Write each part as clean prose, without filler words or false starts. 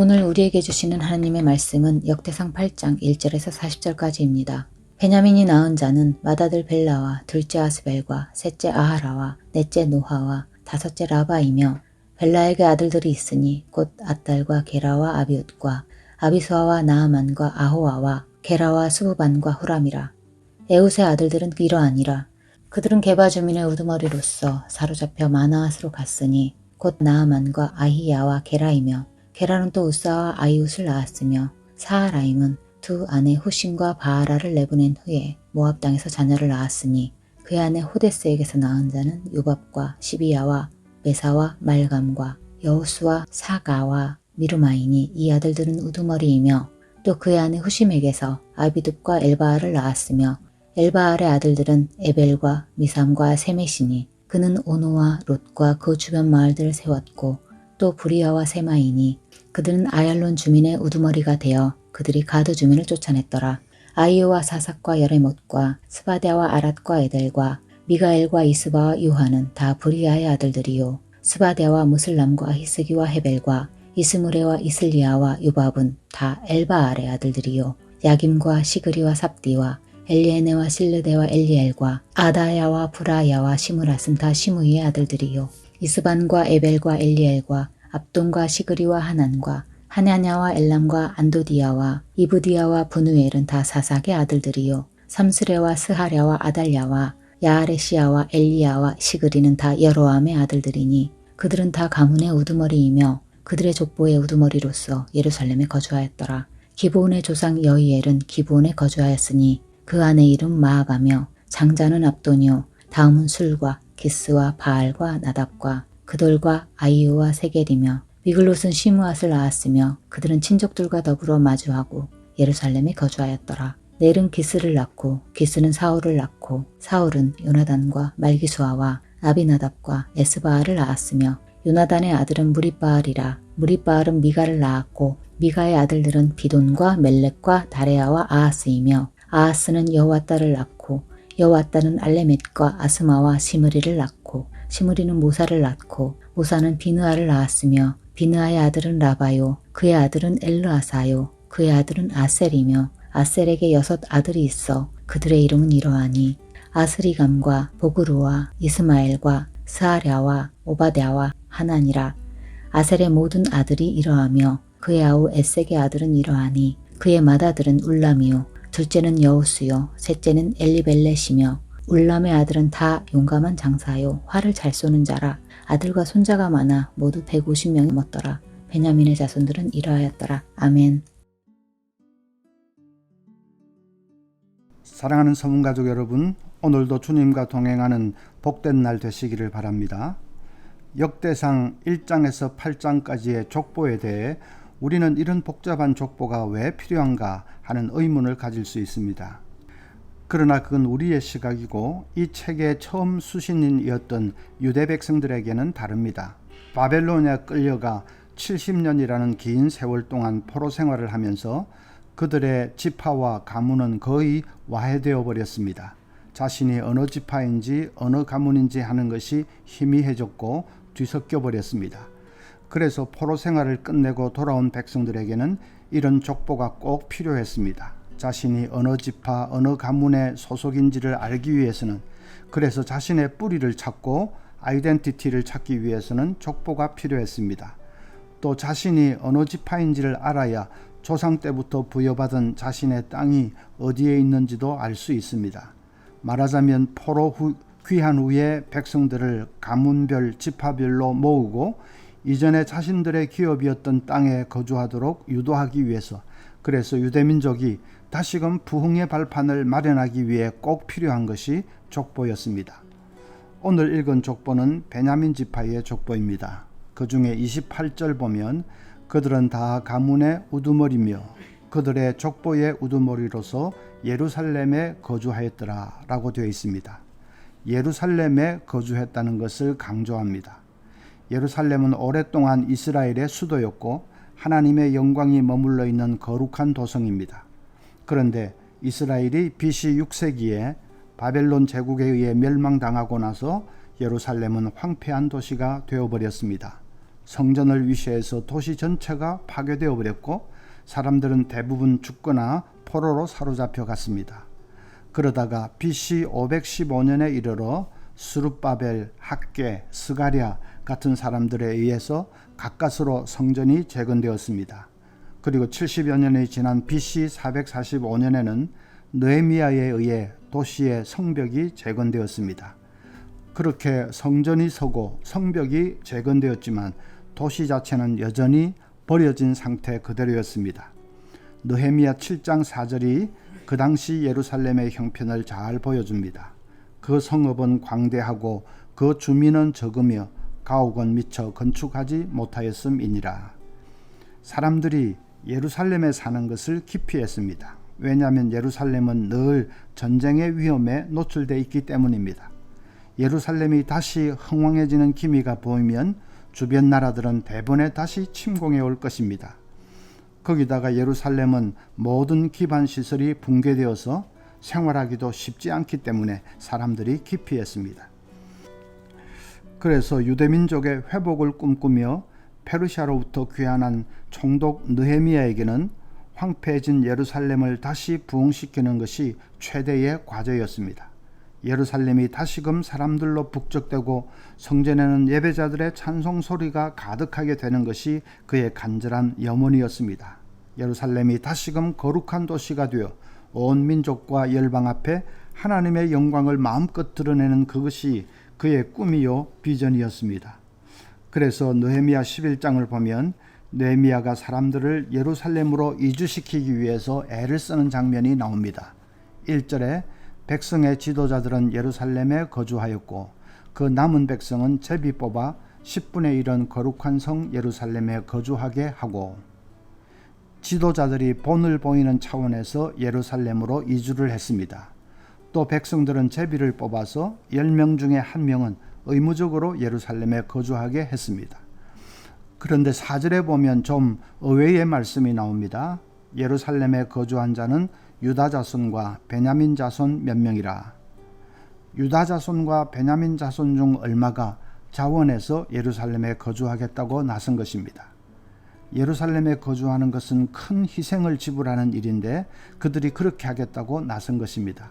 오늘 우리에게 주시는 하나님의 말씀은 역대상 8장 1절에서 40절까지입니다. 베냐민이 낳은 자는 맏아들 벨라와 둘째 아스벨과 셋째 아하라와 넷째 노하와 다섯째 라바이며 벨라에게 아들들이 있으니 곧 앗달과 게라와 아비웃과 아비수아와 나아만과 아호아와 게라와 스부반과 후람이라. 에웃의 아들들은 이러하니라. 그들은 게바 주민의 우두머리로서 사로잡혀 마나앗으로 갔으니 곧 나아만과 아히야와 게라이며 게라는 또 우사와 아이웃을 낳았으며 사하라임은 두 아내 후심과 바하라를 내보낸 후에 모압 땅에서 자녀를 낳았으니 그의 아내 호데스에게서 낳은 자는 요밥과 시비야와 메사와 말감과 여호수와 사가와 미르마이니 이 아들들은 우두머리이며 또 그의 아내 후심에게서 아비둡과 엘바알을 낳았으며 엘바알의 아들들은 에벨과 미삼과 세메시니 그는 오노와 롯과 그 주변 마을들을 세웠고 또 부리아와 세마이니 그들은 아얄론 주민의 우두머리가 되어 그들이 가드 주민을 쫓아냈더라. 아이오와 사삭과 여레못과 스바데와 아랏과 에델과 미가엘과 이스바와 유하는 다 부리아의 아들들이요. 스바데와 무슬람과 히스기와 헤벨과 이스무레와 이슬리아와 요밥은 다 엘바알의 아들들이요. 야김과 시그리와 삽디와 엘리에네와 실르데와 엘리엘과 아다야와 브라야와 시므랏은 다 시므이의 아들들이요. 이스반과 에벨과 엘리엘과 압돈과 시그리와 하난과 하냐냐와 엘람과 안도디아와 이브디아와 브누엘은 다 사삭의 아들들이요. 삼스레와 스하랴와 아달랴와 야아레시아와 엘리야와 시그리는 다 여로암의 아들들이니 그들은 다 가문의 우두머리이며 그들의 족보의 우두머리로서 예루살렘에 거주하였더라. 기브온의 조상 여이엘은 기브온에 거주하였으니 그 아내 이름 마아가며 장자는 압돈이요. 다음은 술과 기스와 바알과 나답과 그돌과 아이유와 세겔이며 미글롯은 시므앗을 낳았으며 그들은 친족들과 더불어 마주하고 예루살렘에 거주하였더라. 넬은 기스를 낳고 기스는 사울을 낳고 사울은 요나단과 말기수아와 아비나답과 에스바알을 낳았으며 요나단의 아들은 무리바알이라. 무리바알은 미가를 낳았고 미가의 아들들은 비돈과 멜렉과 다레아와 아하스이며 아하스는 여호와따를 낳고 여호와따는 알레멧과 아스마와 시므리를 낳고 시므리는 모사를 낳고 모사는 비느아를 낳았으며 비느아의 아들은 라바요 그의 아들은 엘르아사요 그의 아들은 아셀이며 아셀에게 6 아들이 있어 그들의 이름은 이러하니 아스리감과 보그루와 이스마엘과 스하랴와 오바댜와 하난이라. 아셀의 모든 아들이 이러하며 그의 아우 에색의 아들은 이러하니 그의 맏아들은 울람이요 둘째는 여우수요 셋째는 엘리벨렛이며 울람의 아들은 다 용감한 장사요 활을 잘 쏘는 자라. 아들과 손자가 많아 모두 150명이 넘었더라. 베냐민의 자손들은 이러하였더라. 아멘. 사랑하는 서문가족 여러분, 오늘도 주님과 동행하는 복된 날 되시기를 바랍니다. 역대상 1장에서 8장까지의 족보에 대해 우리는 이런 복잡한 족보가 왜 필요한가 하는 의문을 가질 수 있습니다. 그러나 그건 우리의 시각이고 이 책의 처음 수신인이었던 유대 백성들에게는 다릅니다. 바벨론에 끌려가 70년이라는 긴 세월 동안 포로 생활을 하면서 그들의 지파와 가문은 거의 와해되어 버렸습니다. 자신이 어느 지파인지 어느 가문인지 하는 것이 희미해졌고 뒤섞여 버렸습니다. 그래서 포로 생활을 끝내고 돌아온 백성들에게는 이런 족보가 꼭 필요했습니다. 자신이 어느 지파, 어느 가문의 소속인지를 알기 위해서는, 그래서 자신의 뿌리를 찾고 아이덴티티를 찾기 위해서는 족보가 필요했습니다. 또 자신이 어느 지파인지를 알아야 조상 때부터 부여받은 자신의 땅이 어디에 있는지도 알 수 있습니다. 말하자면 포로 귀한 후에 백성들을 가문별, 지파별로 모으고 이전에 자신들의 기업이었던 땅에 거주하도록 유도하기 위해서, 그래서 유대민족이 다시금 부흥의 발판을 마련하기 위해 꼭 필요한 것이 족보였습니다. 오늘 읽은 족보는 베냐민 지파의 족보입니다. 그 중에 28절 보면 그들은 다 가문의 우두머리며 그들의 족보의 우두머리로서 예루살렘에 거주하였더라 라고 되어 있습니다. 예루살렘에 거주했다는 것을 강조합니다. 예루살렘은 오랫동안 이스라엘의 수도였고 하나님의 영광이 머물러 있는 거룩한 도성입니다. 그런데 이스라엘이 BC 6세기에 바벨론 제국에 의해 멸망당하고 나서 예루살렘은 황폐한 도시가 되어버렸습니다. 성전을 위시해서 도시 전체가 파괴되어 버렸고 사람들은 대부분 죽거나 포로로 사로잡혀 갔습니다. 그러다가 BC 515년에 이르러 스룹바벨, 학계, 스가랴 같은 사람들에 의해서 가까스로 성전이 재건되었습니다. 그리고 70여 년이 지난 BC 445년에는 느헤미야에 의해 도시의 성벽이 재건되었습니다. 그렇게 성전이 서고 성벽이 재건되었지만 도시 자체는 여전히 버려진 상태 그대로였습니다. 느헤미야 7장 4절이 그 당시 예루살렘의 형편을 잘 보여줍니다. 그 성읍은 광대하고 그 주민은 적으며 가옥은 미처 건축하지 못하였음이니라. 사람들이 예루살렘에 사는 것을 기피했습니다. 왜냐하면 예루살렘은 늘 전쟁의 위험에 노출되어 있기 때문입니다. 예루살렘이 다시 흥왕해지는 기미가 보이면 주변 나라들은 대번에 다시 침공해 올 것입니다. 거기다가 예루살렘은 모든 기반 시설이 붕괴되어서 생활하기도 쉽지 않기 때문에 사람들이 기피했습니다. 그래서 유대민족의 회복을 꿈꾸며 페르시아로부터 귀환한 총독 느헤미야에게는 황폐해진 예루살렘을 다시 부흥시키는 것이 최대의 과제였습니다. 예루살렘이 다시금 사람들로 북적대고 성전에는 예배자들의 찬송 소리가 가득하게 되는 것이 그의 간절한 염원이었습니다. 예루살렘이 다시금 거룩한 도시가 되어 온 민족과 열방 앞에 하나님의 영광을 마음껏 드러내는 그것이 그의 꿈이요 비전이었습니다. 그래서 느헤미야 11장을 보면 느헤미야가 사람들을 예루살렘으로 이주시키기 위해서 애를 쓰는 장면이 나옵니다. 1절에 백성의 지도자들은 예루살렘에 거주하였고 그 남은 백성은 제비 뽑아 10분의 1은 거룩한 성 예루살렘에 거주하게 하고, 지도자들이 본을 보이는 차원에서 예루살렘으로 이주를 했습니다. 또 백성들은 제비를 뽑아서 10명 중에 1명은 의무적으로 예루살렘에 거주하게 했습니다. 그런데 4절에 보면 좀 의외의 말씀이 나옵니다. 예루살렘에 거주한 자는 유다 자손과 베냐민 자손 몇 명이라. 유다 자손과 베냐민 자손 중 얼마가 자원해서 예루살렘에 거주하겠다고 나선 것입니다. 예루살렘에 거주하는 것은 큰 희생을 지불하는 일인데 그들이 그렇게 하겠다고 나선 것입니다.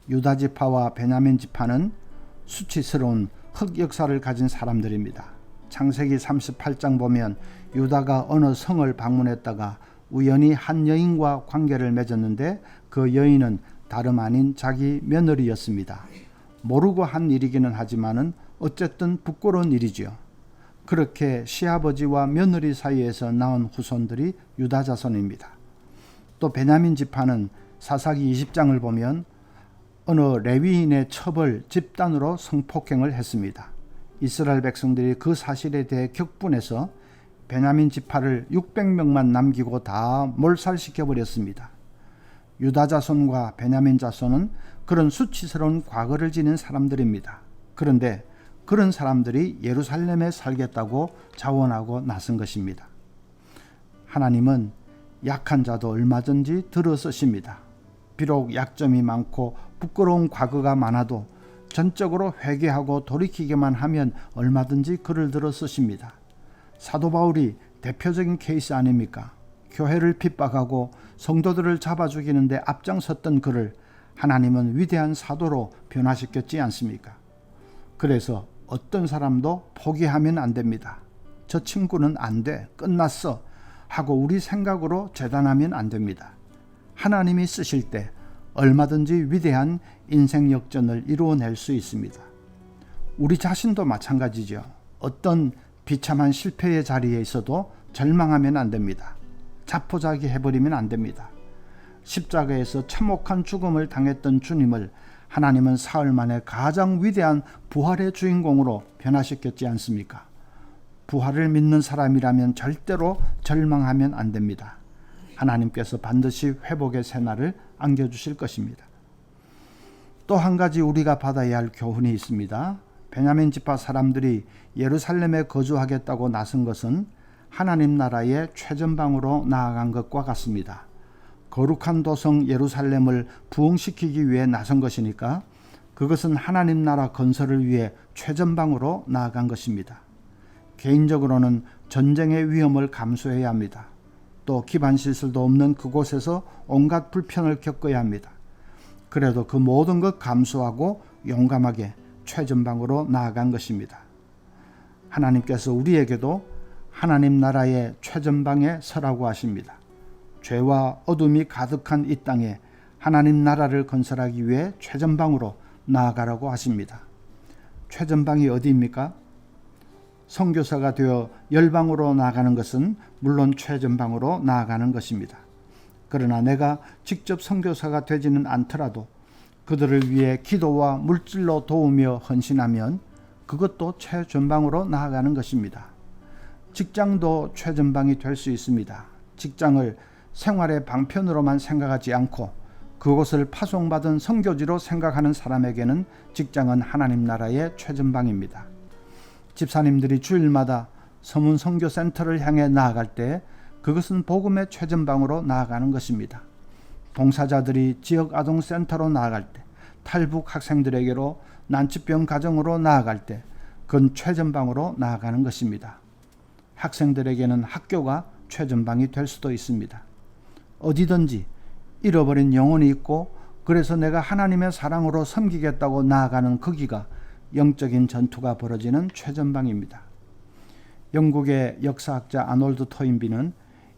유다 지파와 베냐민 지파는 수치스러운 흑 역사를 가진 사람들입니다. 창세기 38장 보면 유다가 어느 성을 방문했다가 우연히 한 여인과 관계를 맺었는데 그 여인은 다름 아닌 자기 며느리였습니다. 모르고 한 일이기는 하지만은 어쨌든 부끄러운 일이지요. 그렇게 시아버지와 며느리 사이에서 낳은 후손들이 유다 자손입니다. 또 베냐민 지파는 사사기 20장을 보면 어느 레위인의 첩을 집단으로 성폭행을 했습니다. 이스라엘 백성들이 그 사실에 대해 격분해서 베냐민 지파를 600명만 남기고 다 몰살시켜 버렸습니다. 유다 자손과 베냐민 자손은 그런 수치스러운 과거를 지닌 사람들입니다. 그런데 그런 사람들이 예루살렘에 살겠다고 자원하고 나선 것입니다. 하나님은 약한 자도 얼마든지 들어서십니다. 비록 약점이 많고 부끄러운 과거가 많아도 전적으로 회개하고 돌이키기만 하면 얼마든지 그를 들어 쓰십니다. 사도 바울이 대표적인 케이스 아닙니까? 교회를 핍박하고 성도들을 잡아 죽이는데 앞장섰던 그를 하나님은 위대한 사도로 변화시켰지 않습니까? 그래서 어떤 사람도 포기하면 안 됩니다. 저 친구는 안 돼, 끝났어 하고 우리 생각으로 재단하면 안 됩니다. 하나님이 쓰실 때 얼마든지 위대한 인생 역전을 이루어낼 수 있습니다. 우리 자신도 마찬가지죠. 어떤 비참한 실패의 자리에 있어도 절망하면 안 됩니다. 자포자기 해버리면 안 됩니다. 십자가에서 참혹한 죽음을 당했던 주님을 하나님은 사흘 만에 가장 위대한 부활의 주인공으로 변화시켰지 않습니까? 부활을 믿는 사람이라면 절대로 절망하면 안 됩니다. 하나님께서 반드시 회복의 새날을 안겨주실 것입니다. 또 한 가지 우리가 받아야 할 교훈이 있습니다. 베냐민 지파 사람들이 예루살렘에 거주하겠다고 나선 것은 하나님 나라의 최전방으로 나아간 것과 같습니다. 거룩한 도성 예루살렘을 부흥시키기 위해 나선 것이니까 그것은 하나님 나라 건설을 위해 최전방으로 나아간 것입니다. 개인적으로는 전쟁의 위험을 감수해야 합니다. 또 기반 시설도 없는 그곳에서 온갖 불편을 겪어야 합니다. 그래도 그 모든 것 감수하고 용감하게 최전방으로 나아간 것입니다. 하나님께서 우리에게도 하나님 나라의 최전방에 서라고 하십니다. 죄와 어둠이 가득한 이 땅에 하나님 나라를 건설하기 위해 최전방으로 나아가라고 하십니다. 최전방이 어디입니까? 선교사가 되어 열방으로 나아가는 것은 물론 최전방으로 나아가는 것입니다. 그러나 내가 직접 선교사가 되지는 않더라도 그들을 위해 기도와 물질로 도우며 헌신하면 그것도 최전방으로 나아가는 것입니다. 직장도 최전방이 될 수 있습니다. 직장을 생활의 방편으로만 생각하지 않고 그곳을 파송받은 선교지로 생각하는 사람에게는 직장은 하나님 나라의 최전방입니다. 집사님들이 주일마다 서문 선교센터를 향해 나아갈 때 그것은 복음의 최전방으로 나아가는 것입니다. 봉사자들이 지역 아동센터로 나아갈 때, 탈북 학생들에게로 난치병 가정으로 나아갈 때 그건 최전방으로 나아가는 것입니다. 학생들에게는 학교가 최전방이 될 수도 있습니다. 어디든지 잃어버린 영혼이 있고 그래서 내가 하나님의 사랑으로 섬기겠다고 나아가는 거기가 영적인 전투가 벌어지는 최전방입니다. 영국의 역사학자 아놀드 토인비는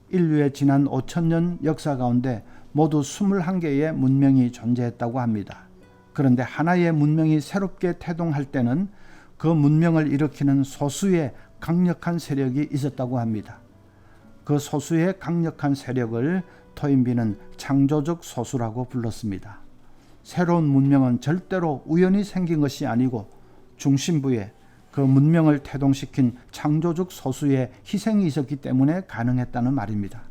인류의 지난 5천년 역사 가운데 모두 21개의 문명이 존재했다고 합니다. 그런데 하나의 문명이 새롭게 태동할 때는 그 문명을 일으키는 소수의 강력한 세력이 있었다고 합니다. 그 소수의 강력한 세력을 토인비는 창조적 소수라고 불렀습니다. 새로운 문명은 절대로 우연히 생긴 것이 아니고 중심부에 그 문명을 태동시킨 창조적 소수의 희생이 있었기 때문에 가능했다는 말입니다.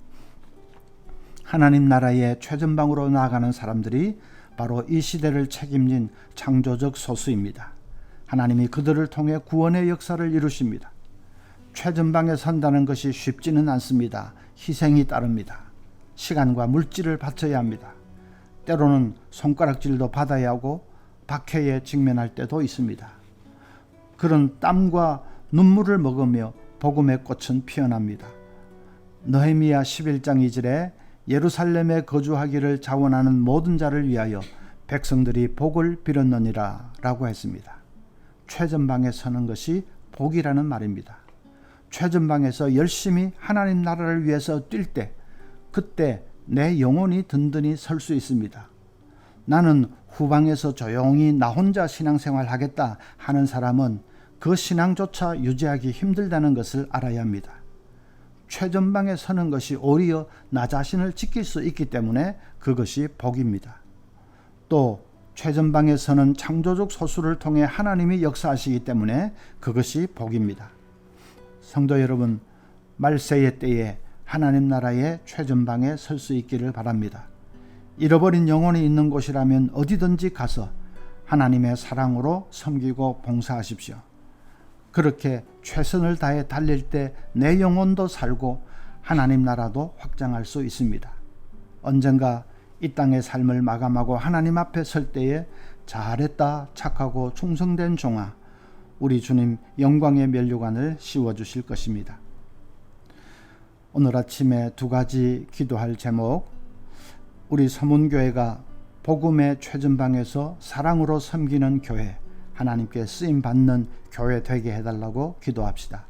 하나님 나라의 최전방으로 나아가는 사람들이 바로 이 시대를 책임진 창조적 소수입니다. 하나님이 그들을 통해 구원의 역사를 이루십니다. 최전방에 선다는 것이 쉽지는 않습니다. 희생이 따릅니다. 시간과 물질을 바쳐야 합니다. 때로는 손가락질도 받아야 하고 박해에 직면할 때도 있습니다. 그런 땀과 눈물을 먹으며 복음의 꽃은 피어납니다. 느헤미야 11장 2절에 예루살렘에 거주하기를 자원하는 모든 자를 위하여 백성들이 복을 빌었느니라 라고 했습니다. 최전방에 서는 것이 복이라는 말입니다. 최전방에서 열심히 하나님 나라를 위해서 뛸 때 그때 내 영혼이 든든히 설 수 있습니다. 나는 후방에서 조용히 나 혼자 신앙생활 하겠다 하는 사람은 그 신앙조차 유지하기 힘들다는 것을 알아야 합니다. 최전방에 서는 것이 오히려 나 자신을 지킬 수 있기 때문에 그것이 복입니다. 또 최전방에 서는 창조적 소수를 통해 하나님이 역사하시기 때문에 그것이 복입니다. 성도 여러분, 말세의 때에 하나님 나라의 최전방에 설 수 있기를 바랍니다. 잃어버린 영혼이 있는 곳이라면 어디든지 가서 하나님의 사랑으로 섬기고 봉사하십시오. 그렇게 최선을 다해 달릴 때 내 영혼도 살고 하나님 나라도 확장할 수 있습니다. 언젠가 이 땅의 삶을 마감하고 하나님 앞에 설 때에 잘했다 착하고 충성된 종아, 우리 주님 영광의 면류관을 씌워주실 것입니다. 오늘 아침에 두 가지 기도할 제목, 우리 서문교회가 복음의 최전방에서 사랑으로 섬기는 교회, 하나님께 쓰임받는 교회 되게 해달라고 기도합시다.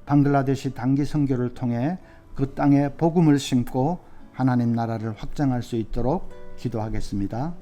방글라데시 단기 선교를 통해 그 땅에 복음을 심고 하나님 나라를 확장할 수 있도록 기도하겠습니다.